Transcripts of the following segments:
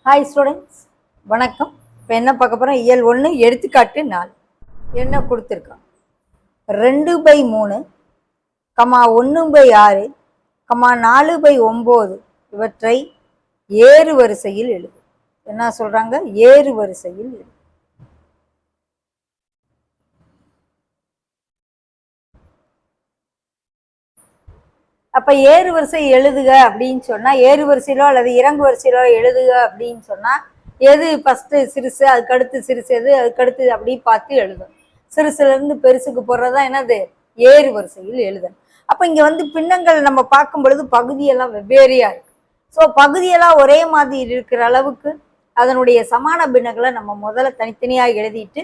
Hi students, வணக்கம். இப்போ என்ன பார்க்க போகிறோம்? இயல் 1 எடுத்துக்காட்டு 4 என்ன கொடுத்துருக்கான்? 2/3, 1/6, 4/9 இவற்றை ஏறு வரிசையில் எழுது. என்ன சொல்கிறாங்க? ஏறு வரிசையில் எழுது. அப்போ ஏறு வரிசை எழுதுக அப்படின்னு சொன்னால், ஏறு வரிசையிலோ அல்லது இறங்கு வரிசையிலோ எழுதுக அப்படின்னு சொன்னால், எது ஃபஸ்ட்டு சிறுசு, அதுக்கடுத்து சிறுசு எது, அதுக்கடுத்து அப்படி பார்த்து எழுதும். சிறுசுலேருந்து பெருசுக்கு போடுறது தான் என்னது? ஏறு வரிசையில் எழுதணும். அப்போ இங்கே வந்து பின்னங்கள் நம்ம பார்க்கும் பொழுது பகுதியெல்லாம் வெவ்வேறையாக இருக்குது. ஸோ பகுதியெல்லாம் ஒரே மாதிரி இருக்கிற அளவுக்கு அதனுடைய சமான பின்னங்களை நம்ம முதல்ல தனித்தனியாக எழுதிட்டு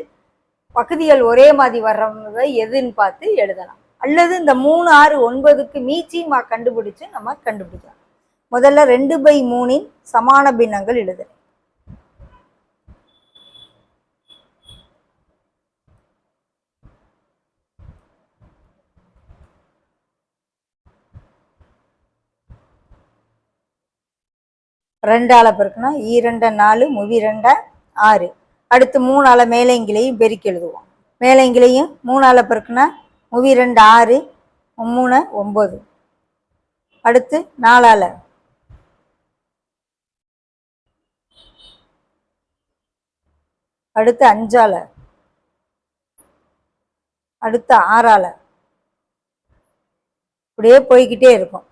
பகுதிகள் ஒரே மாதிரி வர்றவங்க எதுன்னு பார்த்து எழுதலாம். அல்லது இந்த 3, 6, 9க்கு மீச்சியுமா கண்டுபிடிச்சு நம்ம கண்டுபிடிக்கலாம். முதல்ல 2/3 சமான பின்னங்கள் எழுதுறேன். ரெண்டால பெருக்குனா 2 4 2 6. அடுத்து 3ஆல மேலைங்கிலையும் பெருக்கி எழுதுவோம். மேலைங்கிலையும் 3ஆல பெருக்குனா 2 6 3 9. அடுத்து 4ஆல, அடுத்து 5ஆல, அடுத்து 6ஆல, இப்படியே போய்கிட்டே இருக்கும்.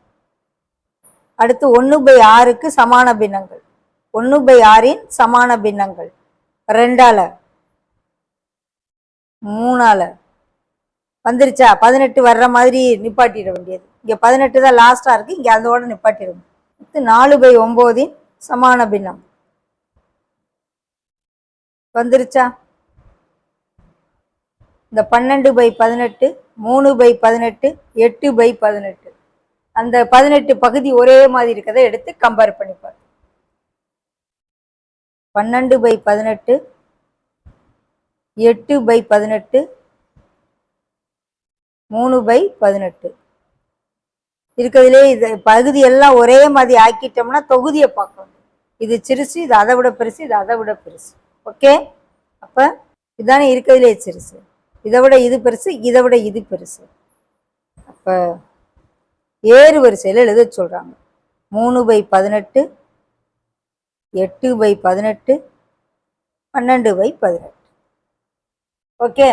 அடுத்து 1/6க்கு சமான பின்னங்கள். 1/6இன் சமான பின்னங்கள் 2ஆல, 3ஆல வந்துருச்சா? 18 வர்ற மாதிரி நிப்பாட்டிட வேண்டியது. இங்கே 18 தான் லாஸ்டா இருக்கு, இங்கே அதோட நிப்பாட்டிடும். 4/9 சமான பின்னம் வந்துருச்சா? இந்த 12/18, 3/18, 8/18 அந்த 18 பகுதி ஒரே மாதிரி இருக்கிறத எடுத்து கம்பேர் பண்ணிப்பார். 12/18, 8/18, 3/18 இருக்கிறதுலே இது பகுதி எல்லாம் ஒரே மாதிரி ஆக்கிட்டோம்னா தொகுதியை பார்க்கணும். இது சிறுசு, இது அதை விட பெருசு, இது அதை விட பெருசு. ஓகே, அப்போ இதுதானே இருக்கிறதுலே சிறுசு, இதை விட இது பெருசு, இதை விட இது பெருசு. அப்போ ஏறு வரிசையில் எழுத சொல்கிறாங்க. 3/18, 8/18, 12/18. ஓகே,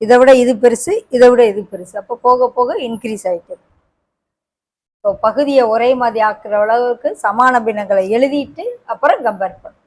இதை விட இது பெருசு, இதை விட இது பெருசு. அப்போ போக போக இன்க்ரீஸ் ஆகிட்டு. இப்போ பகுதியை ஒரே மாதிரி ஆக்குற அளவுக்கு சமான பின்னங்களை எழுதிட்டு அப்புறம் கம்பேர் பண்ணும்.